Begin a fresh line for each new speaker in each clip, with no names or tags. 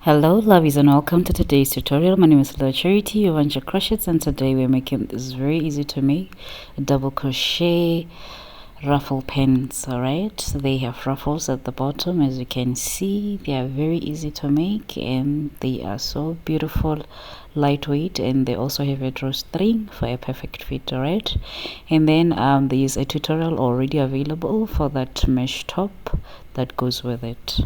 Hello lovies and welcome to today's tutorial. My name is Charity, your Venture Crochets, and today we're making this very easy to make double crochet ruffle pins. Alright, so they have ruffles at the bottom. As you can see, they are very easy to make and they are so beautiful, lightweight, and they also have a drawstring for a perfect fit. Alright, and then there is a tutorial already available for that mesh top that goes with it.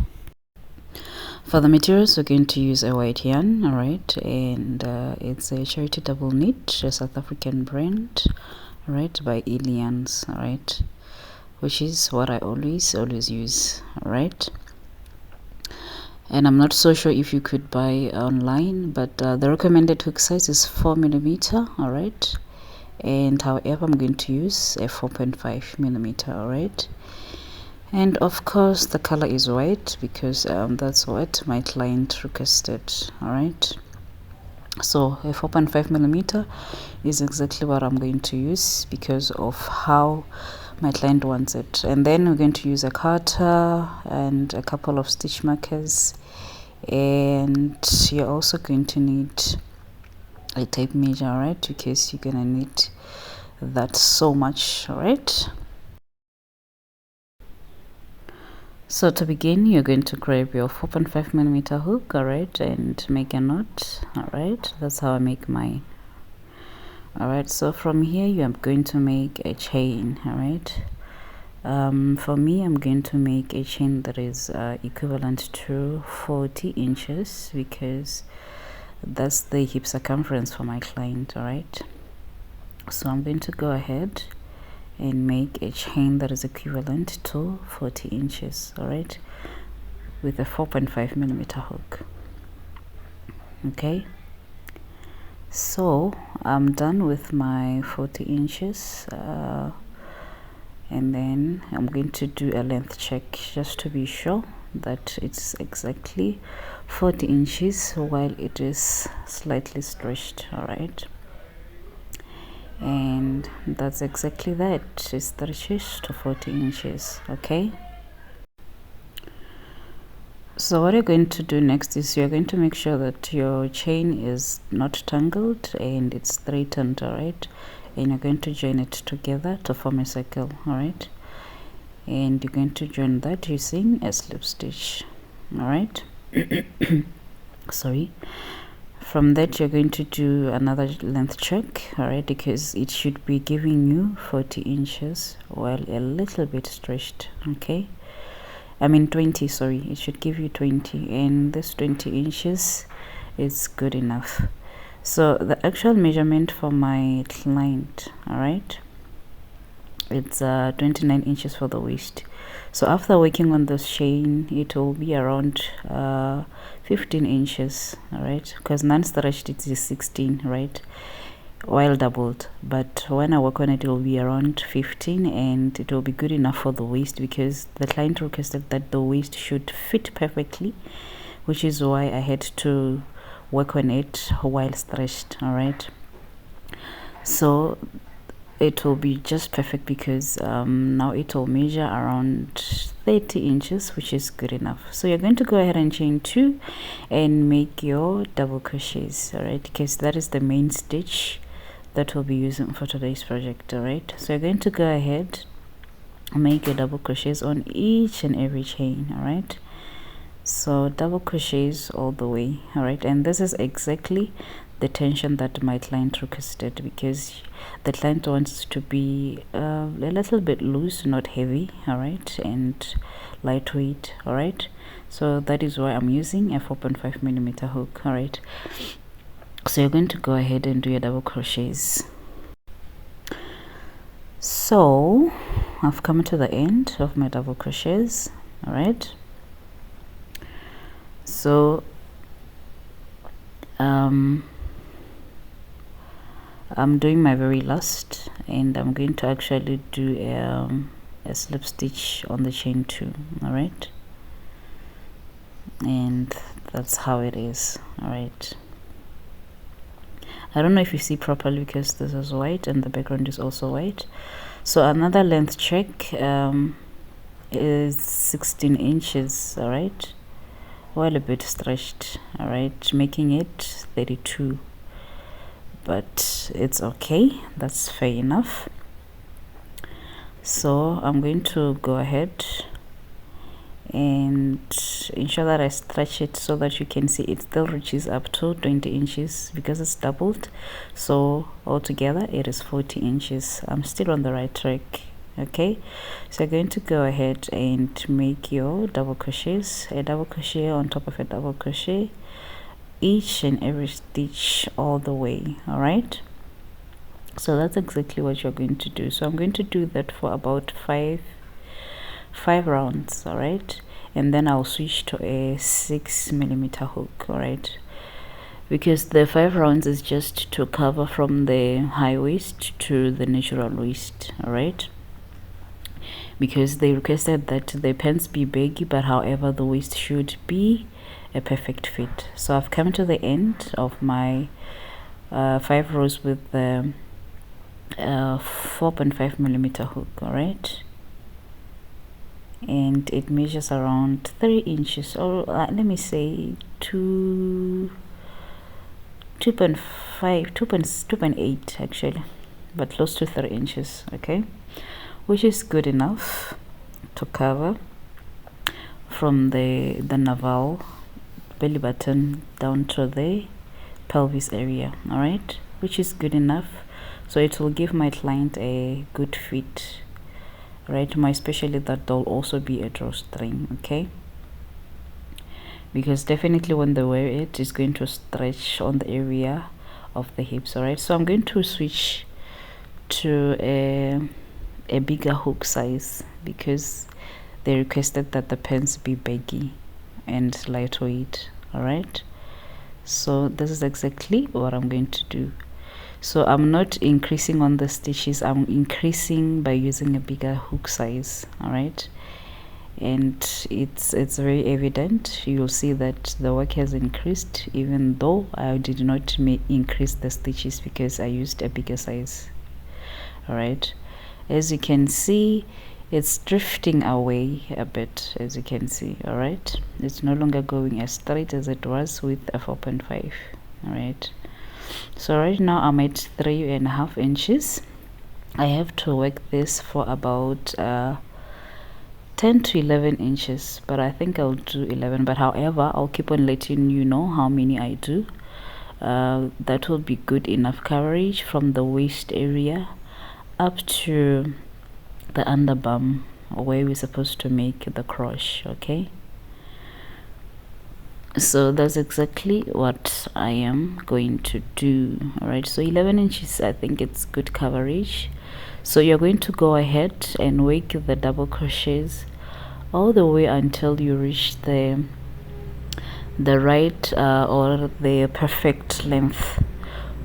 For the materials, we're going to use a white yarn, alright, and it's a Charity double knit, a South African brand, alright, by Elians, alright, which is what I always use, alright. And I'm not so sure if you could buy online, but the recommended hook size is 4mm, alright, and however I'm going to use a 4.5mm, alright. And of course the color is white because that's what my client requested. Alright, so a 4.5mm is exactly what I'm going to use because of how my client wants it. And then we're going to use a cutter and a couple of stitch markers, and you're also going to need a tape measure, alright, because you're gonna need that so much. Alright, so to begin, you're going to grab your 4.5mm hook, alright, and make a knot. Alright, that's how I make mine. Alright, so from here you are going to make a chain. Alright, for me I'm going to make a chain that is equivalent to 40 inches because that's the hip circumference for my client. Alright, so I'm going to go ahead and make a chain that is equivalent to 40 inches, alright, with a 4.5mm hook. Okay, so I'm done with my 40 inches, and then I'm going to do a length check just to be sure that it's exactly 40 inches while it is slightly stretched. Alright, and that's exactly that. It stretches to 40 inches. Okay, so what you're going to do next is you're going to make sure that your chain is not tangled and it's straightened. Alright, and you're going to join it together to form a circle. Alright, and you're going to join that using a slip stitch. Alright, sorry. From that you're going to do another length check, alright, because it should be giving you 40 inches while a little bit stretched. Okay, I mean 20, sorry, it should give you 20, and this 20 inches is good enough. So the actual measurement for my client, alright, it's 29 inches for the waist. So after working on this chain, it will be around 15 inches, alright, because non-stretched it is 16, right, while doubled, but when I work on it, it will be around 15, and it will be good enough for the waist because the client requested that the waist should fit perfectly, which is why I had to work on it while stretched. Alright, so it will be just perfect because now it will measure around 30 inches, which is good enough. So you're going to go ahead and chain 2 and make your double crochets, alright, because that is the main stitch that we'll be using for today's project. Alright, so you're going to go ahead and make your double crochets on each and every chain. Alright, so double crochets all the way. Alright, and this is exactly the tension that my client requested because the client wants to be a little bit loose, not heavy, alright, and lightweight. Alright, so that is why I'm using a 4.5mm hook. Alright, so you're going to go ahead and do your double crochets. So I've come to the end of my double crochets. Alright, so I'm doing my very last, and I'm going to actually do a slip stitch on the chain 2. Alright, and that's how it is. Alright, I don't know if you see properly because this is white and the background is also white. So another length check is 16 inches. Alright, well a bit stretched, all right, making it 32, but it's okay, that's fair enough. So I'm going to go ahead and ensure that I stretch it so that you can see it still reaches up to 20 inches because it's doubled. So altogether it is 40 inches. I'm still on the right track. Okay, so you're going to go ahead and make your double crochets, a double crochet on top of a double crochet, each and every stitch all the way. All right, so that's exactly what you're going to do. So I'm going to do that for about five rounds, all right, and then I'll switch to a 6mm hook, all right, because the 5 rounds is just to cover from the high waist to the natural waist, all right, because they requested that the pants be baggy, but however the waist should be a perfect fit. So I've come to the end of my 5 rows with the 4.5mm hook, all right, and it measures around 3 inches, or let me say 2.8 actually, but close to 3 inches, okay, which is good enough to cover from the navel, belly button down to the pelvis area, all right, which is good enough. So it will give my client a good fit, right, more especially that there'll also be a drawstring, okay, because definitely when they wear it, it's going to stretch on the area of the hips, all right. So I'm going to switch to a bigger hook size because they requested that the pants be baggy and lightweight, all right. So this is exactly what I'm going to do. So I'm not increasing on the stitches, I'm increasing by using a bigger hook size, all right, and it's very evident. You'll see that the work has increased even though I did not increase the stitches because I used a bigger size, all right. As you can see, it's drifting away a bit, as you can see, all right. It's no longer going as straight as it was with a 4.5, all right. So right now I'm at 3.5 inches. I have to work this for about 10 to 11 inches, but I think I'll do 11, but however I'll keep on letting you know how many I do. That will be good enough coverage from the waist area up to the underbum where we're supposed to make the crochet, okay. So that's exactly what I am going to do, all right. So 11 inches, I think it's good coverage. So you're going to go ahead and work the double crochets all the way until you reach the right or the perfect length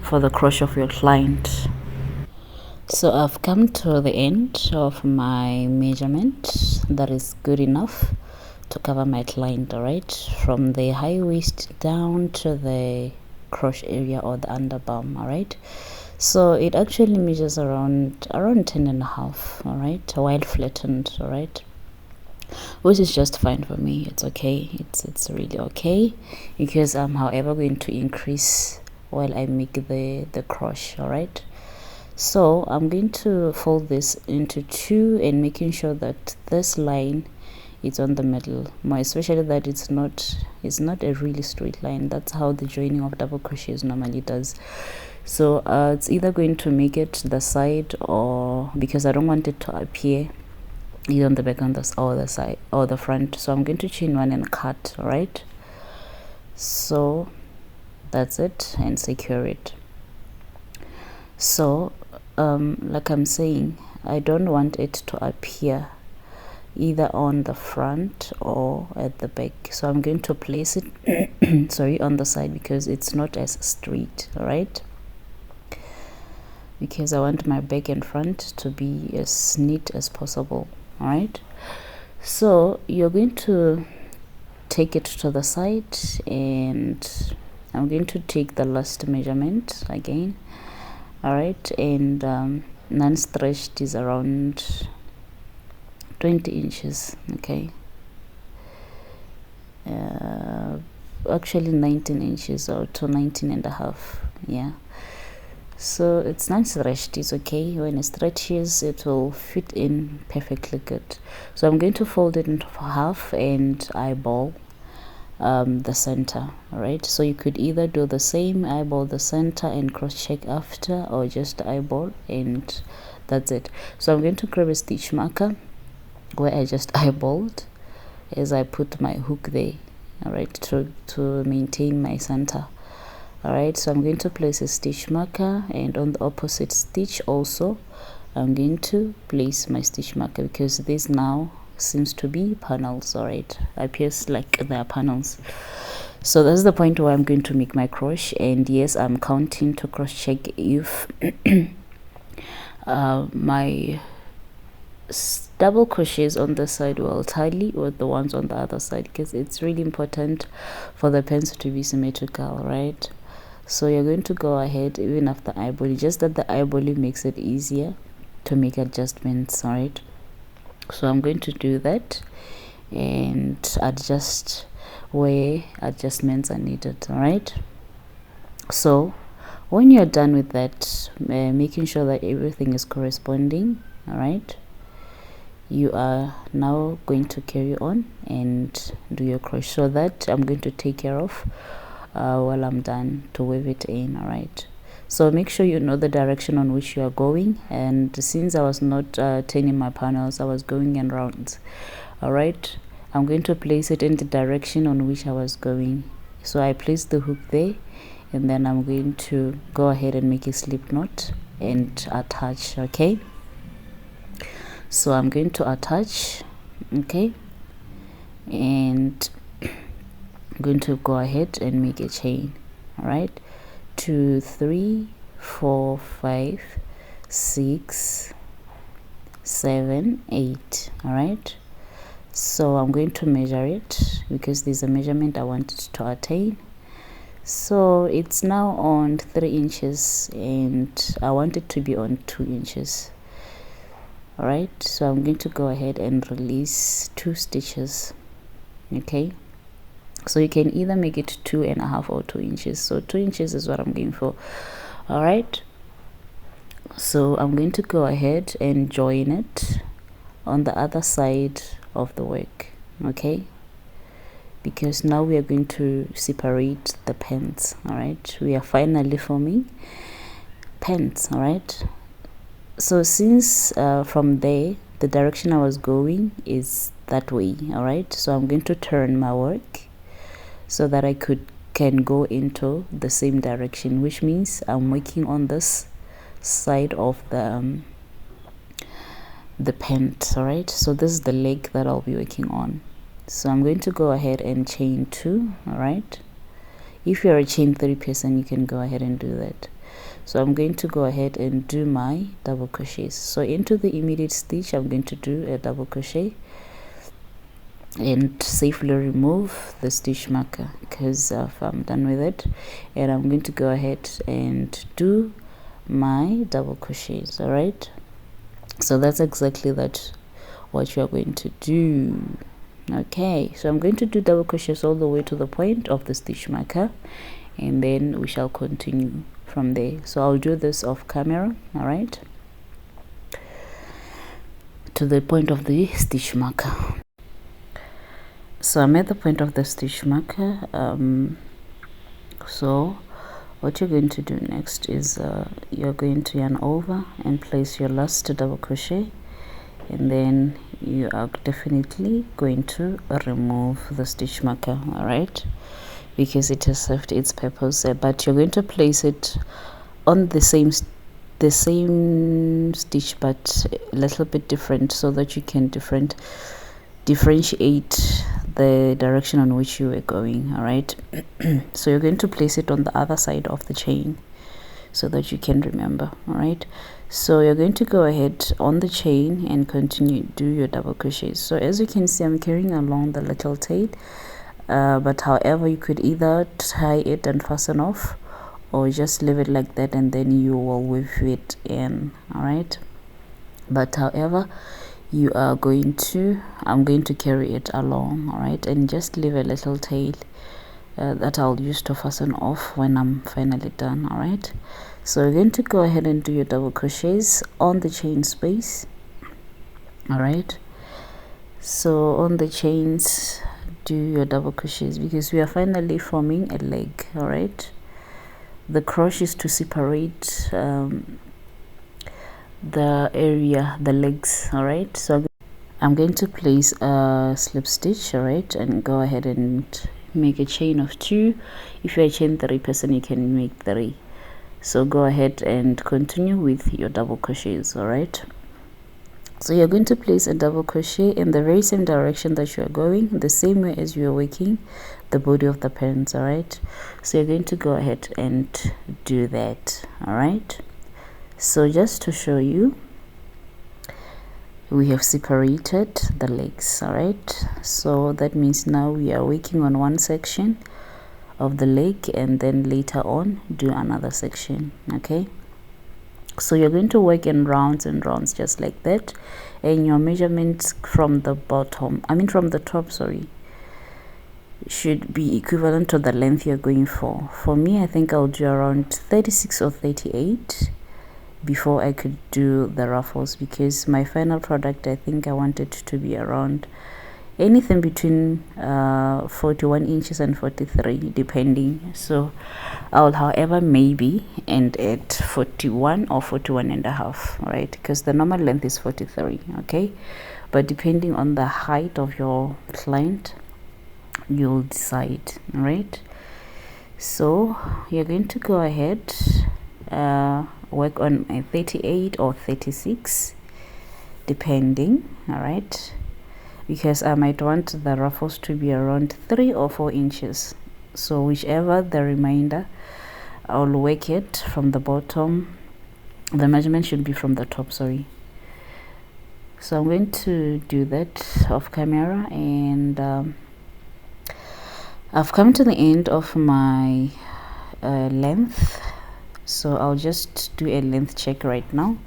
for the crochet of your client. So I've come to the end of my measurement that is good enough to cover my client, all right, from the high waist down to the crotch area or the underbum, all right. So it actually measures around 10.5, all right, while flattened, all right, which is just fine for me. It's okay, it's really okay, because I'm however going to increase while I make the crochet, all right. So I'm going to fold this into 2 and making sure that this line is on the middle, more especially that it's not a really straight line. That's how the joining of double crochets normally does. So it's either going to make it the side, or because I don't want it to appear either on the back on this or the side or the front, so I'm going to chain 1 and cut, all right. So that's it, and secure it. So like I'm saying, I don't want it to appear either on the front or at the back, so I'm going to place it sorry, on the side because it's not as straight, all right, because I want my back and front to be as neat as possible, all right. So you're going to take it to the side, and I'm going to take the last measurement again, all right, and non-stretched is around 20 inches, okay. actually 19 inches or to 19.5. Yeah, so it's not stretched. It's okay. When it stretches, it will fit in perfectly good. So I'm going to fold it into half and eyeball the center. All right, so you could either do the same, eyeball the center and cross check after, or just eyeball and that's it. So I'm going to grab a stitch marker where I just eyeballed as I put my hook there. All right, to maintain my center. All right, so I'm going to place a stitch marker, and on the opposite stitch also I'm going to place my stitch marker, because this now seems to be panels. All right, appears like they are panels. So that's the point where I'm going to make my crochet, and yes, I'm counting to cross check if my double crochets on the side will tally with the ones on the other side, because it's really important for the pencil to be symmetrical, right? So you're going to go ahead even after eyeballing, just that the eyeballing makes it easier to make adjustments. All right, so I'm going to do that and adjust where adjustments are needed. All right, so when you're done with that, making sure that everything is corresponding, all right, you are now going to carry on and do your crochet. So that I'm going to take care of while I'm done to weave it in. All right, so make sure you know the direction on which you are going, and since I was not turning my panels, I was going in rounds. All right, I'm going to place it in the direction on which I was going. So I placed the hook there, and then I'm going to go ahead and make a slip knot and attach. Okay, so I'm going to attach. Okay, and I'm going to go ahead and make a chain. All right, 2 3 4 5 6 7 8. All right, so I'm going to measure it because there's a measurement I wanted to attain. So it's now on 3 inches and I want it to be on 2 inches. All right, so I'm going to go ahead and release 2 stitches. Okay, so you can either make it 2.5 or 2 inches. So 2 inches is what I'm going for. All right, so I'm going to go ahead and join it on the other side of the work. Okay, because now we are going to separate the pens. All right, we are finally forming pens. All right, so since from there the direction I was going is that way. All right, so I'm going to turn my work so that I can go into the same direction, which means I'm working on this side of the pant. All right, so this is the leg that I'll be working on. So I'm going to go ahead and chain 2. All right, if you're a chain 3 person, you can go ahead and do that. So I'm going to go ahead and do my double crochets. So into the immediate stitch, I'm going to do a double crochet and safely remove the stitch marker because I'm done with it, and I'm going to go ahead and do my double crochets. All right, so that's exactly what you are going to do. Okay, so I'm going to do double crochets all the way to the point of the stitch marker, and then we shall continue from there. So I'll do this off camera. All right, to the point of the stitch marker. So I'm at the point of the stitch marker. So what you're going to do next is you're going to yarn over and place your last double crochet, and then you are definitely going to remove the stitch marker. All right, because it has served its purpose, but you're going to place it on the same stitch but a little bit different, so that you can differentiate the direction on which you were going. All right, so you're going to place it on the other side of the chain so that you can remember. All right, so you're going to go ahead on the chain and continue do your double crochets. So as you can see, I'm carrying along the little tail, but however, you could either tie it and fasten off, or just leave it like that and then you will weave it in. All right, but however, I'm going to carry it along, all right, and just leave a little tail that I'll use to fasten off when I'm finally done. All right, so you're going to go ahead and do your double crochets on the chain space. All right, so on the chains do your double crochets because we are finally forming a leg. All right, the crochet is to separate the legs. All right, so I'm going to place a slip stitch, all right, and go ahead and make a chain of 2. If you're a chain 3 person, you can make 3. So go ahead and continue with your double crochets. All right, so you're going to place a double crochet in the very same direction that you are going, the same way as you are working the body of the pants. All right, so you're going to go ahead and do that. All right, so just to show you, we have separated the legs. All right, so that means now we are working on one section of the leg and then later on do another section. Okay, so you're going to work in rounds and rounds just like that, and your measurements from the top, sorry, should be equivalent to the length you're going for. For me, I think I'll do around 36 or 38 before I could do the ruffles, because my final product, I think I wanted to be around anything between 41 inches and 43 depending. So I'll, however, maybe end at 41 or 41 and a half, right, because the normal length is 43. Okay, but depending on the height of your client, you'll decide. All right, so you're going to go ahead work on a 38 or 36 depending. All right, because I might want the ruffles to be around 3 or 4 inches, so whichever the remainder, I'll work it from the bottom. The measurement should be from the top, sorry. So I'm going to do that off camera, and I've come to the end of my length, so I'll just do a length check right now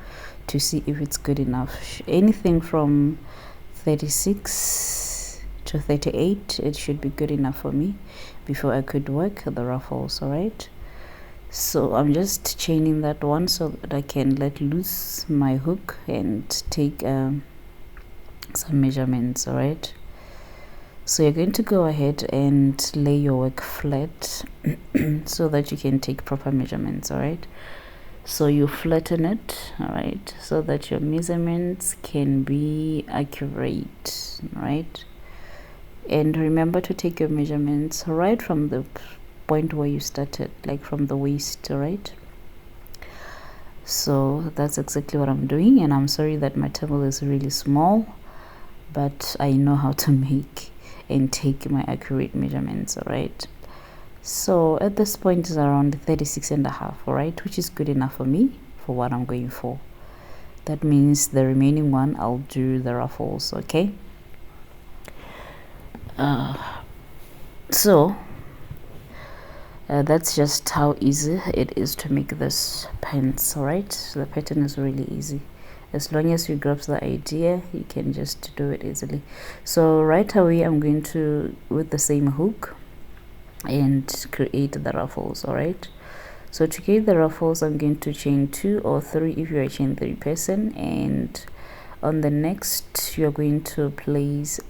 to see if it's good enough. Anything from 36 to 38, it should be good enough for me before I could work the ruffles. All right, so I'm just chaining that one so that I can let loose my hook and take some measurements. All right, so you're going to go ahead and lay your work flat so that you can take proper measurements. All right, so you flatten it, all right, so that your measurements can be accurate. All right, and remember to take your measurements right from the point where you started, like from the waist. All right, so that's exactly what I'm doing, and I'm sorry that my table is really small, but I know how to make and take my accurate measurements. All right, so at this point is around 36 and a half. All right, which is good enough for me for what I'm going for. That means the remaining one I'll do the ruffles. Okay, so that's just how easy it is to make this pants. All right, so the pattern is really easy. As long as you grasp the idea, you can just do it easily. So right away, I'm going to, with the same hook, and create the ruffles. All right, so to create the ruffles, I'm going to chain 2 or 3 if you're a chain 3 person, and on the next you're going to place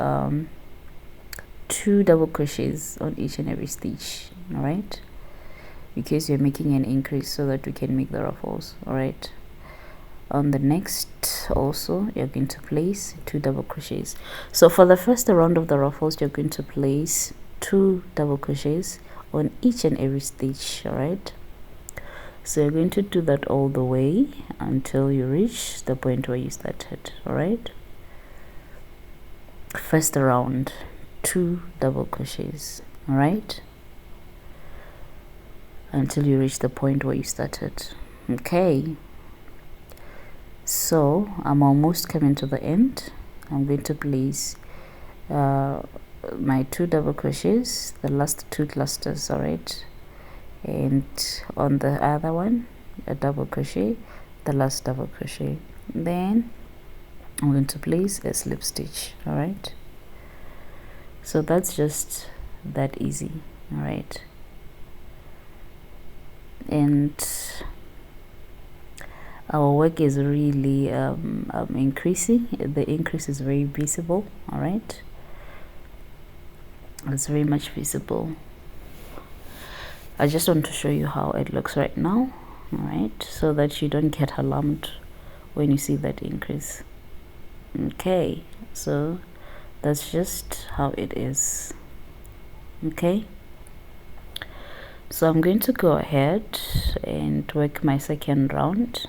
2 double crochets on each and every stitch. All right, because you're making an increase so that we can make the ruffles. All right, on the next also you're going to place 2 double crochets. So for the first round of the ruffles, you're going to place 2 double crochets on each and every stitch. All right, so you're going to do that all the way until you reach the point where you started. All right, first round, 2 double crochets. All right, until you reach the point where you started. Okay, so I'm almost coming to the end. I'm going to place my 2 double crochets, the last 2 clusters. All right, and on the other one a double crochet, the last double crochet. Then I'm going to place a slip stitch. All right, so that's just that easy. All right, and our work is really increasing. The increase is very visible. All right, it's very much visible. I just want to show you how it looks right now. All right, so that you don't get alarmed when you see that increase. Okay, so that's just how it is. Okay, so I'm going to go ahead and work my second round.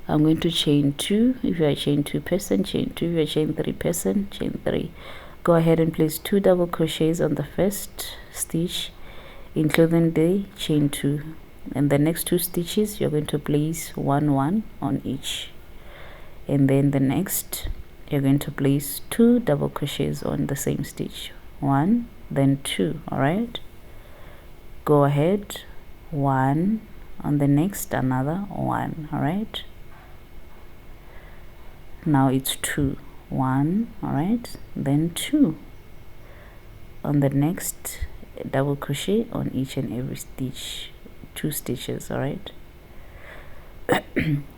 I'm going to chain 2 if you are a chain 2 person, chain 2 if you are a chain 3 person, chain 3. Go ahead and place 2 double crochets on the first stitch, including the chain 2, and the next 2 stitches you're going to place 1 1 on each, and then the next you're going to place 2 double crochets on the same stitch, 1 then 2. all right, go ahead, 1 on the next, another 1. all right, now it's 2 1, all right, then 2 on the next, double crochet on each and every stitch, 2 stitches. all right,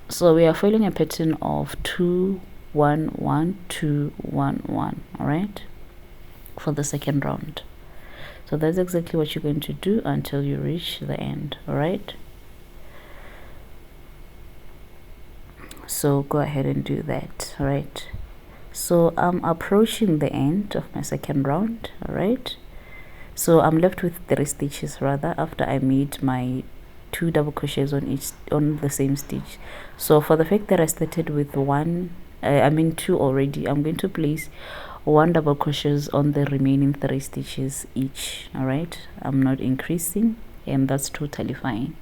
so we are following a pattern of 2 1 1 2 1 1. all right, for the second round. So that's exactly what you're going to do until you reach the end. all right, so go ahead and do that. all right, so I'm approaching the end of my second round. all right, so I'm left with 3 stitches rather, after I made my 2 double crochets on the same stitch. So for the fact that I started with 2 already, I'm going to place 1 double crochets on the remaining 3 stitches each. all right, I'm not increasing, and that's totally fine.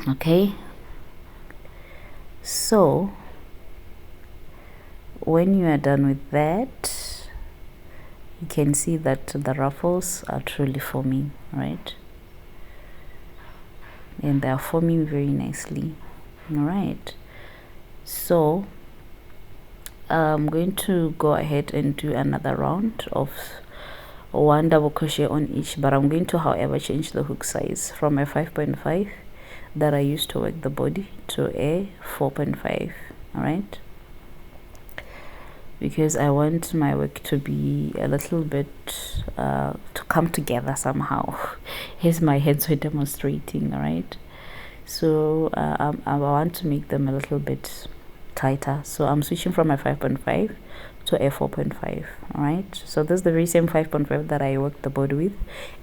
Okay, so when you are done with that, you can see that the ruffles are truly forming, right, and they are forming very nicely. all right, so I'm going to go ahead and do another round of 1 double crochet on each, but I'm going to, however, change the hook size from a 5.5 that I used to work the body to a 4.5. all right, because I want my work to be a little bit to come together somehow as my hands were demonstrating. all right, so I want to make them a little bit tighter, so I'm switching from a 5.5 to a 4.5. all right, so this is the very same 5.5 that I worked the body with,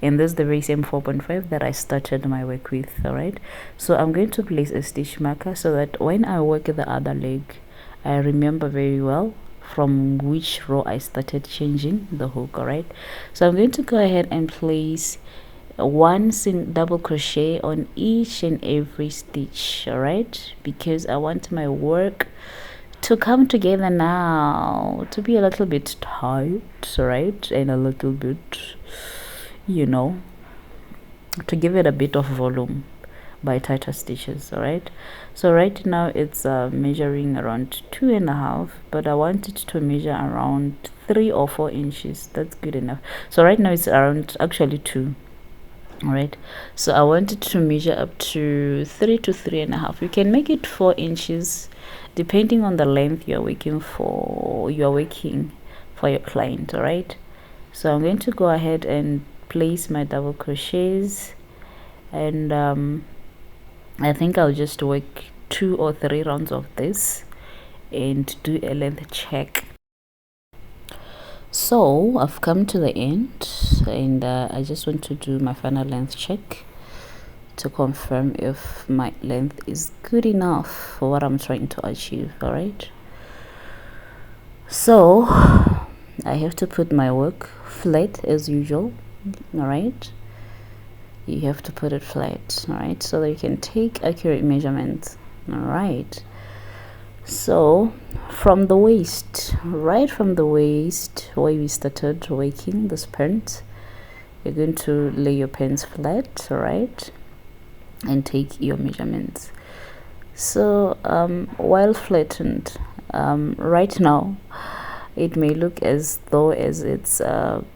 and this is the very same 4.5 that I started my work with. all right, so I'm going to place a stitch marker so that when I work the other leg, I remember very well from which row I started changing the hook. all right, so I'm going to go ahead and place 1 double crochet on each and every stitch. all right, because I want my work to come together now, to be a little bit tight, right, and a little bit, you know, to give it a bit of volume by tighter stitches. all right, so right now it's measuring around 2.5, but I want it to measure around 3 or 4 inches. That's good enough. So right now it's around actually 2. all right, so I want it to measure up to 3 to 3.5. you can make it 4 inches depending on the length you're working for your client. all right, so I'm going to go ahead and place my double crochets, and I think I'll just work 2 or 3 rounds of this and do a length check. So I've come to the end, and I just want to do my final length check to confirm if my length is good enough for what I'm trying to achieve. all right, so I have to put my work flat as usual. all right, you have to put it flat, all right, so that you can take accurate measurements. all right, so from the waist, right from the waist where we started working this print, you're going to lay your pens flat. all right, and take your measurements. So while flattened, right now it may look as though as it's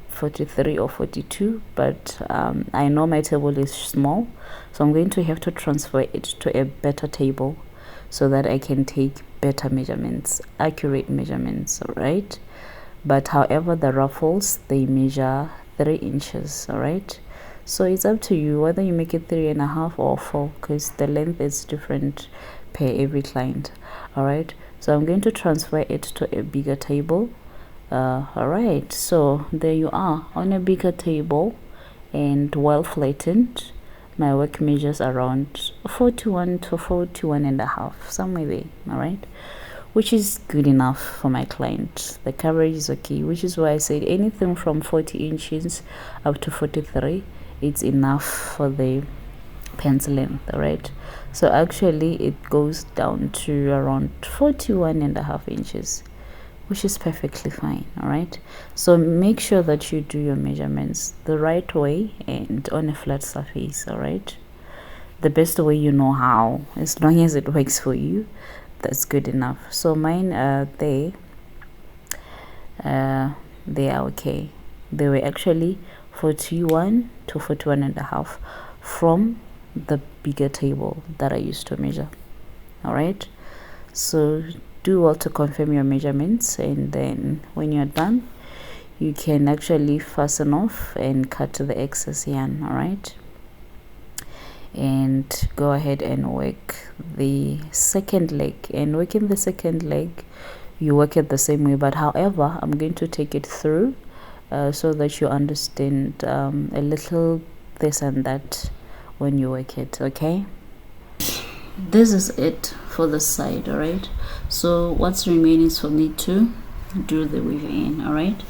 43 or 42, but I know my table is small, so I'm going to have to transfer it to a better table so that I can take better measurements, accurate measurements. All right, but however, the ruffles, they measure 3 inches. All right, so it's up to you whether you make it 3.5 or 4, because the length is different per every client. All right, so I'm going to transfer it to a bigger table. All right, so there you are on a bigger table, and well flattened. My work measures around 41 to 41.5, somewhere there. All right, which is good enough for my client. The coverage is okay, which is why I said anything from 40 inches up to 43, it's enough for the pants length. All right, so actually it goes down to around 41.5 inches, which is perfectly fine. All right, so make sure that you do your measurements the right way and on a flat surface. All right, the best way you know how, as long as it works for you, that's good enough. So mine they are okay. They were actually 41 to 41.5 from the bigger table that I used to measure. All right, so do well to confirm your measurements, and then when you're done, you can actually fasten off and cut the excess yarn. All right, and go ahead and work the second leg. And working the second leg, you work it the same way, but however, I'm going to take it through so that you understand a little this and that when you work it. Okay, this is it for the side. All right, so what's remaining is for me to do the weave in. All right,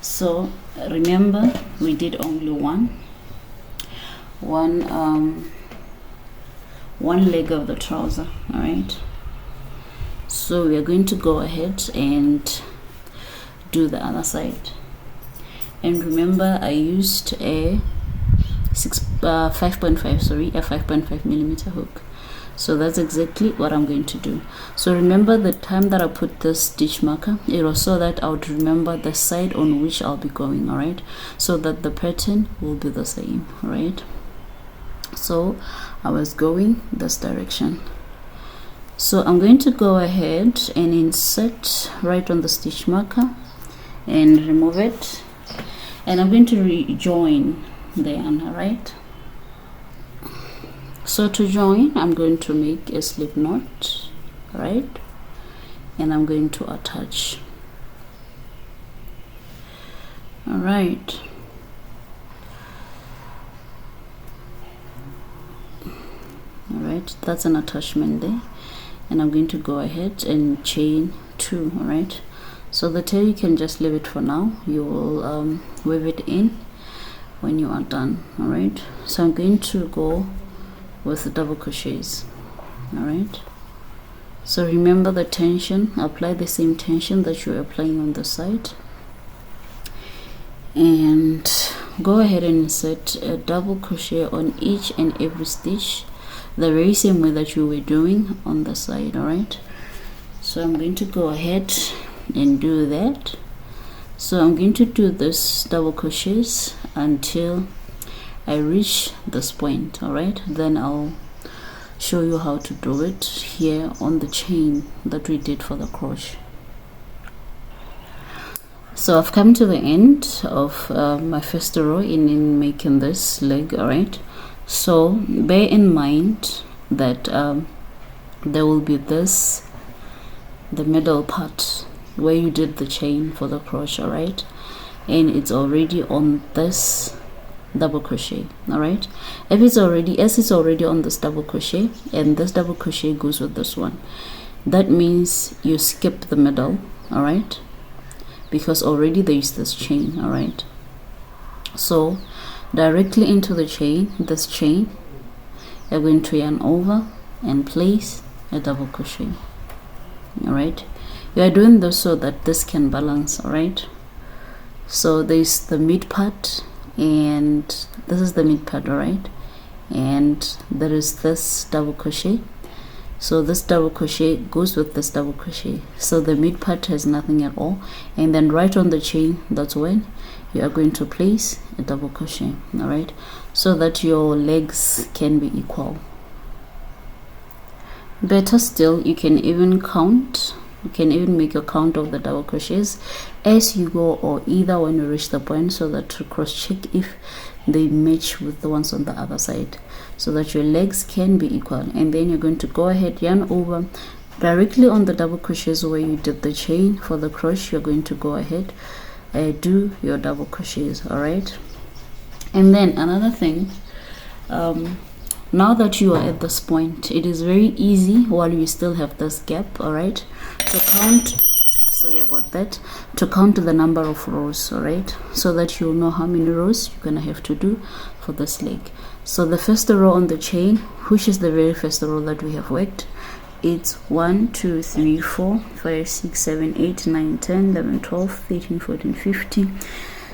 so remember we did only one leg of the trouser. All right, so we are going to go ahead and do the other side. And remember, I used a 5.5 millimeter hook, so that's exactly what I'm going to do. So remember, the time that I put this stitch marker, it was so that I would remember the side on which I'll be going. All right, so that the pattern will be the same. All right, so I was going this direction, so I'm going to go ahead and insert right on the stitch marker and remove it, and I'm going to rejoin the yarn. All right, so to join, I'm going to make a slip knot. All right, and I'm going to attach. All right, that's an attachment there, and I'm going to go ahead and chain 2. All right, so the tail you can just leave it for now. You will weave it in when you are done. All right, so I'm going to go with the double crochets. All right, so remember the tension, apply the same tension that you're applying on the side, and go ahead and insert a double crochet on each and every stitch, the very same way that you were doing on the side. All right, so I'm going to go ahead and do that. So I'm going to do this double crochets until I reach this point. All right, then I'll show you how to do it here on the chain that we did for the crochet. So I've come to the end of my first row in making this leg. All right, so bear in mind that there will be this, the middle part where you did the chain for the crochet. All right, and it's already on this double crochet. All right, if it's already, as it's already on this double crochet, and this double crochet goes with this one, that means you skip the middle. All right, because already there is this chain. All right, so directly into the chain, this chain, you're going to yarn over and place a double crochet. All right, you are doing this so that this can balance. All right, so there's the mid part, and this is the mid part. All right, and there is this double crochet, So this double crochet goes with this double crochet, so the mid part has nothing at all. And then right on the chain, that's when you are going to place a double crochet. All right, so that your legs can be equal. Better still, you can even count, you can even make a count of the double crochets as you go, or either when you reach the point, so that to cross check if they match with the ones on the other side, so that your legs can be equal. And then you're going to go ahead, yarn over directly on the double crochets where you did the chain for the crochet. You're going to go ahead do your double crochets. All right, and then another thing, now that you are at this point, it is very easy while you still have this gap, all right, to count. Sorry about that. To count the number of rows, all right, so that you'll know how many rows you're gonna have to do for this leg. So the first row on the chain, which is the very first row that we have worked, it's 1 2 3 4 5 6 7 8 9 10 11 12 13 14 15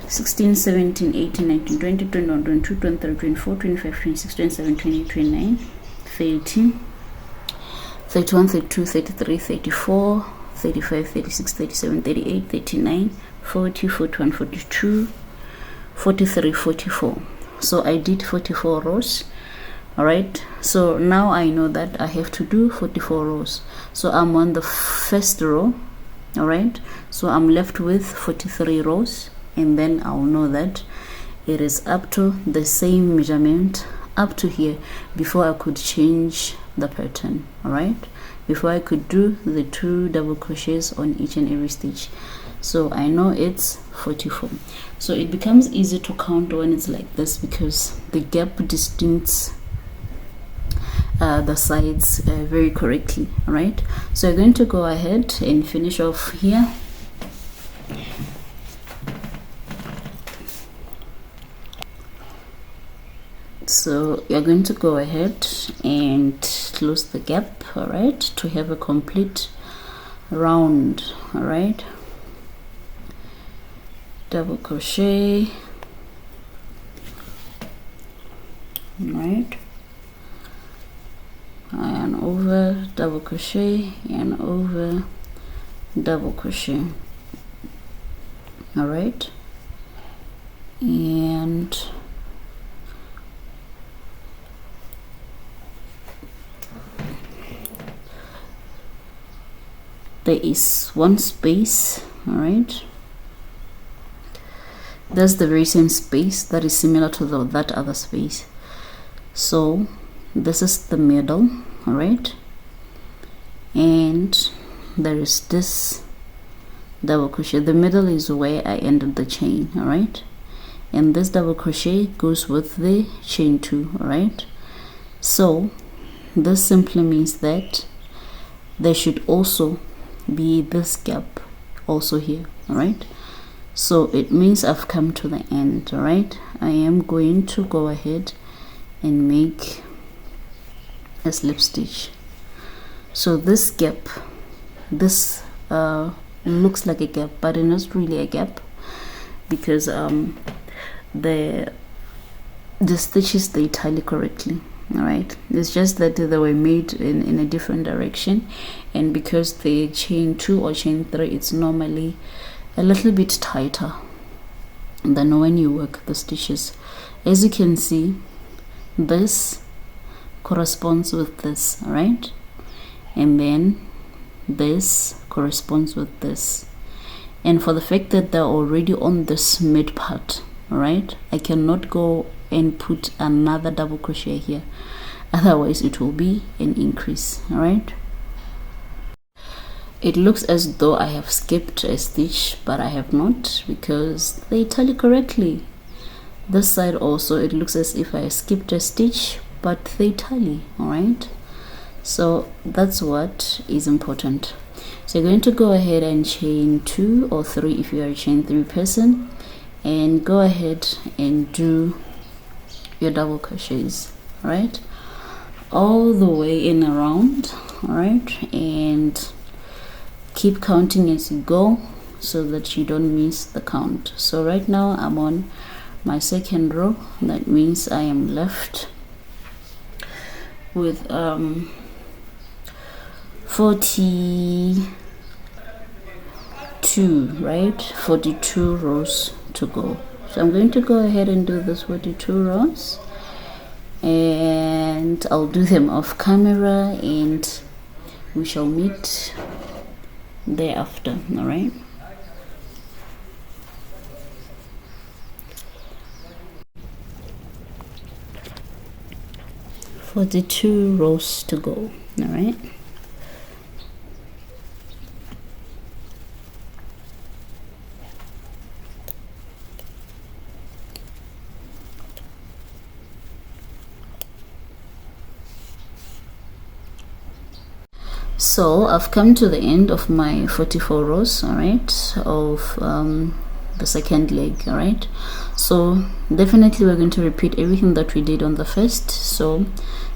16 17 18 19 20 21 22 23 24 25 26 27 28 29 30 31 32 33 34 35 36 37 38 39 40 41 42 43 44. So I did 44 rows. All right, so now I know that I have to do 44 rows. So I'm on the first row. All right, so I'm left with 43 rows, and then I'll know that it is up to the same measurement up to here before I could change the pattern. All right, before I could do the 2 double crochets on each and every stitch. So I know it's 44. So it becomes easy to count when it's like this, because the gap distincts the sides very correctly. All right, so you're going to go ahead and finish off here. So you're going to go ahead and close the gap, all right, to have a complete round. All right, double crochet, all right, and over, double crochet, and over, double crochet. All right, and there is one space. All right, that's the very same space that is similar to that other space. So this is the middle. All right, and there is this double crochet. The middle is where I ended the chain. All right, and this double crochet goes with the chain 2. all right, so this simply means that there should also be this gap also here. All right, so it means I've come to the end. All right, I am going to go ahead and make a slip stitch. So this gap, this looks like a gap, but it's not really a gap, because the stitches, they tally correctly. All right, it's just that they were made in a different direction, and because the chain 2 or chain 3, it's normally a little bit tighter than when you work the stitches. As you can see, this corresponds with this. All right, and then this corresponds with this, and for the fact that they're already on this mid part, all right, I cannot go and put another double crochet here, otherwise it will be an increase. All right, it looks as though I have skipped a stitch, but I have not, because they tally correctly. This side also, it looks as if I skipped a stitch, but they tally. All right, so that's what is important. So you're going to go ahead and chain 2 or 3 if you are a chain 3 person, and go ahead and do your double crochets. All right, all the way in around. All right, and keep counting as you go so that you don't miss the count. So right now I'm on my second row. That means I am left with 42, right? 42 rows to go. So I'm going to go ahead and do this 42 rows, and I'll do them off camera and we shall meet thereafter. All right. For the 2 rows to go. All right. So I've come to the end of my 44 rows, all right, of the second leg. All right, so definitely we're going to repeat everything that we did on the first. So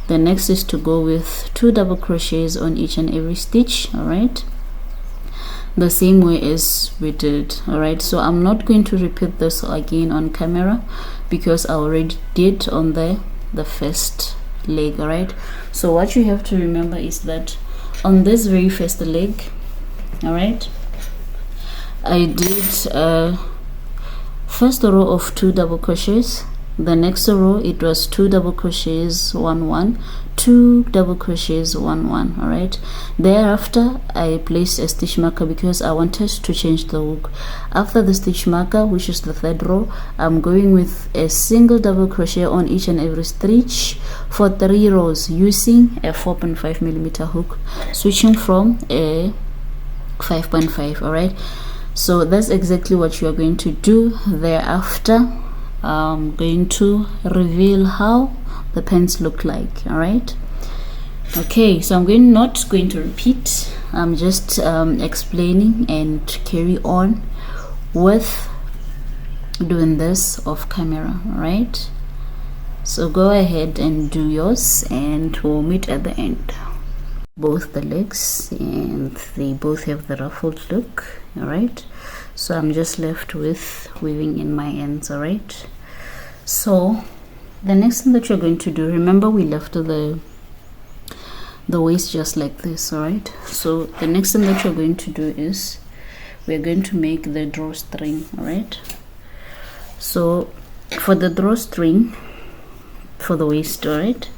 the next is to go with 2 double crochets on each and every stitch, all right, the same way as we did. All right, so I'm not going to repeat this again on camera because I already did on the first leg. All right, so what you have to remember is that on this very first leg, all right, I did first row of 2 double crochets. The next row it was 2 double crochets 1 1, 2 double crochets 1 1. all right, thereafter I placed a stitch marker because I wanted to change the hook. After the stitch marker, which is the third row, I'm going with a single double crochet on each and every stitch for 3 rows using a 4.5 millimeter hook, switching from a 5.5. all right, so that's exactly what you are going to do. Thereafter I'm going to reveal how the pants look like. all right, okay, so I'm not going to repeat. I'm just explaining and carry on with doing this off camera. all right, so go ahead and do yours and we'll meet at the end. Both the legs, and they both have the ruffled look. all right, so I'm just left with weaving in my ends. all right, so the next thing that you're going to do, remember we left the waist just like this. all right, so the next thing that you're going to do is we're going to make the drawstring. all right, so for the drawstring for the waist, all right,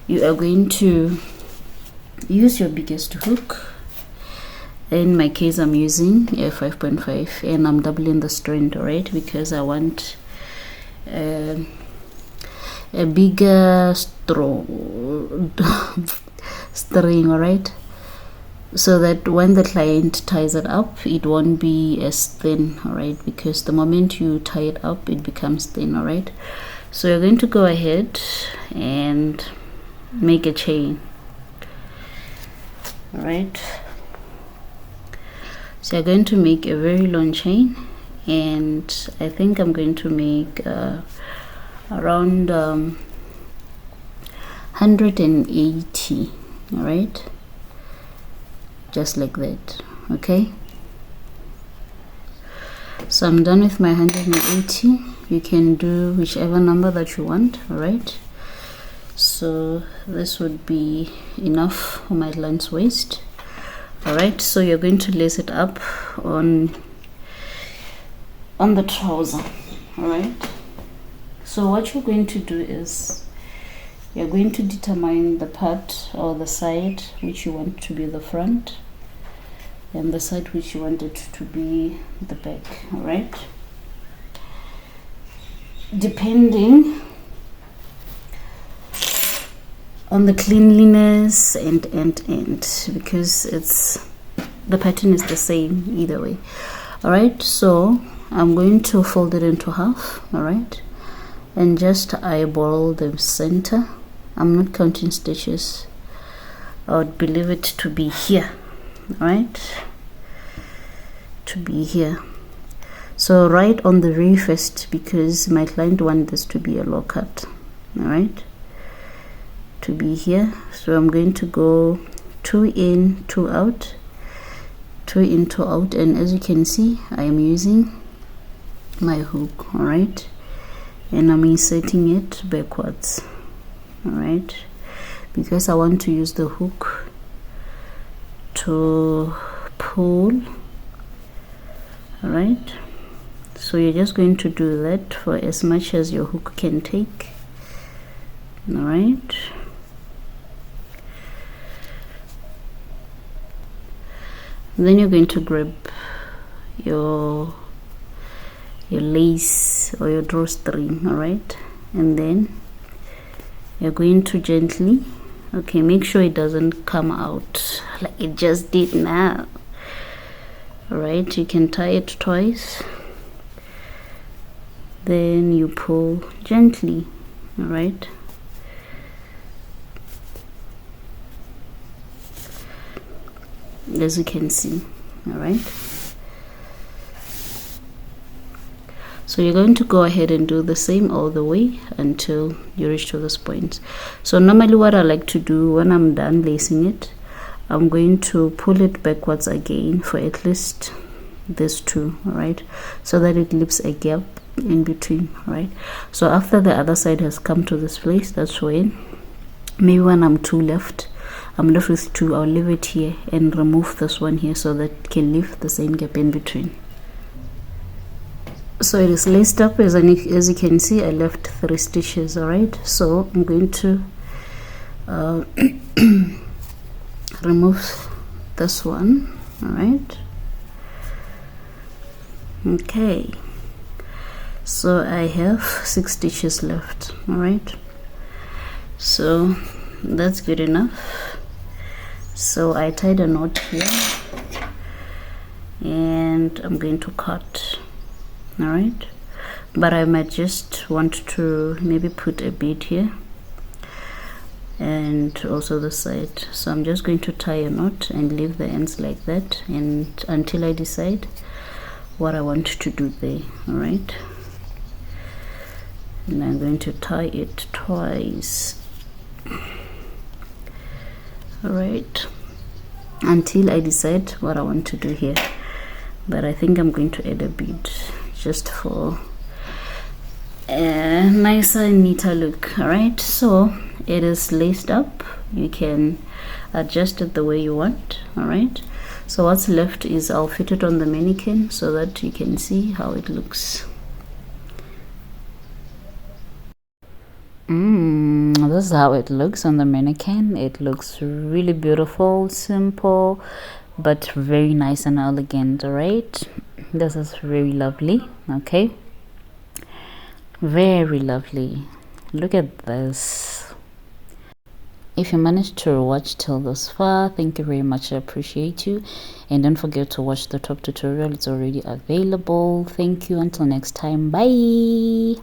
you are going to use your biggest hook. In my case I'm using a 5.5 and I'm doubling the strand, all right, because I want a bigger string, all right, so that when the client ties it up it won't be as thin. all right, because the moment you tie it up it becomes thin. all right, so you're going to go ahead and make a chain. all right, so you're going to make a very long chain, and I think I'm going to make around 180. all right, just like that. okay, so I'm done with my 180. You can do whichever number that you want. all right, so this would be enough for my lens waist. all right, so you're going to lace it up on the trouser. all right, so what you're going to do is you're going to determine the part or the side which you want to be the front and the side which you want it to be the back. all right, depending on the cleanliness and because it's the pattern is the same either way. all right, so I'm going to fold it into half. all right, and just eyeball the center. I'm not counting stitches. I would believe it to be here. all right, to be here. So right on the very first, because my client wanted this to be a low cut. all right, to be here. So I'm going to go 2 in, 2 out, 2 in, 2 out, and as you can see I am using my hook. all right, and I'm inserting it backwards. all right, because I want to use the hook to pull. All right, so you're just going to do that for as much as your hook can take. All right, then you're going to grab your lace or your drawstring. All right, and then you're going to gently, okay, make sure it doesn't come out like it just did now. All right, you can tie it twice, then you pull gently. All right, as you can see. All right, so you're going to go ahead and do the same all the way until you reach to this point. So normally what I like to do when I'm done lacing it, I'm going to pull it backwards again for at least this two. All right, so that it leaves a gap in between. Right, so after the other side has come to this place, that's when maybe when I'm I'm left with two, I'll leave it here and remove this one here so that it can leave the same gap in between. So it is laced up, as you can see. I left 3 stitches. All right, so I'm going to remove this one. All right, okay, so I have 6 stitches left. All right, so that's good enough. So I tied a knot here and I'm going to cut. All right, but I might just want to maybe put a bead here and also the side. So I'm just going to tie a knot and leave the ends like that, and until I decide what I want to do there. All right, and I'm going to tie it twice. All right, until I decide what I want to do here. But I think I'm going to add a bead just for a nicer, neater look. All right, so it is laced up. You can adjust it the way you want. All right, so what's left is I'll fit it on the mannequin so that you can see how it looks. This is how it looks on the mannequin. It looks really beautiful, simple, but very nice and elegant. All right, this is very lovely. Okay, very lovely. Look at this. If you managed to watch till this far, thank you very much. I appreciate you, and don't forget to watch the top tutorial. It's already available. Thank you. Until next time, bye.